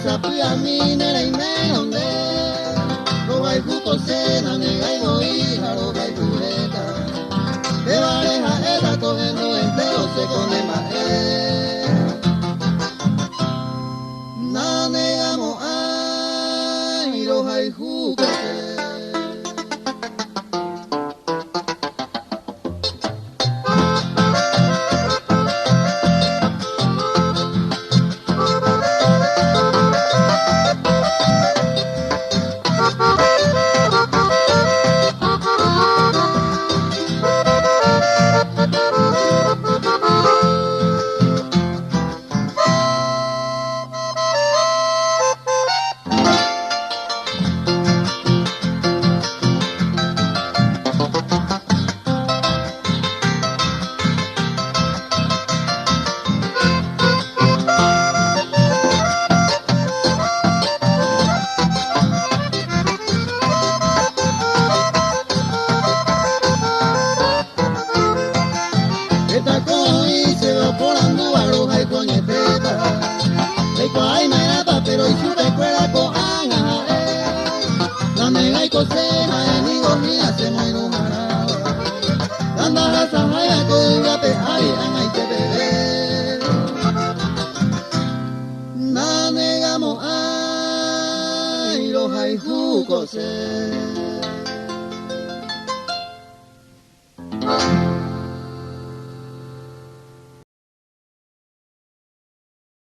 sapia minera y menonde. Rogai juto sena negai moi harogai pureta. Que vareja eta cogiendo entero se con na negamos ay rogai juto se. Esta coi se va volando a roja y coñeteta. De cuay merata pero y su recuerda con anga. La mega y cocena en igomía se muere un maraba. Anda a Sahaya con gape ari anga y te bebe. Na negamos ay roja y juco se.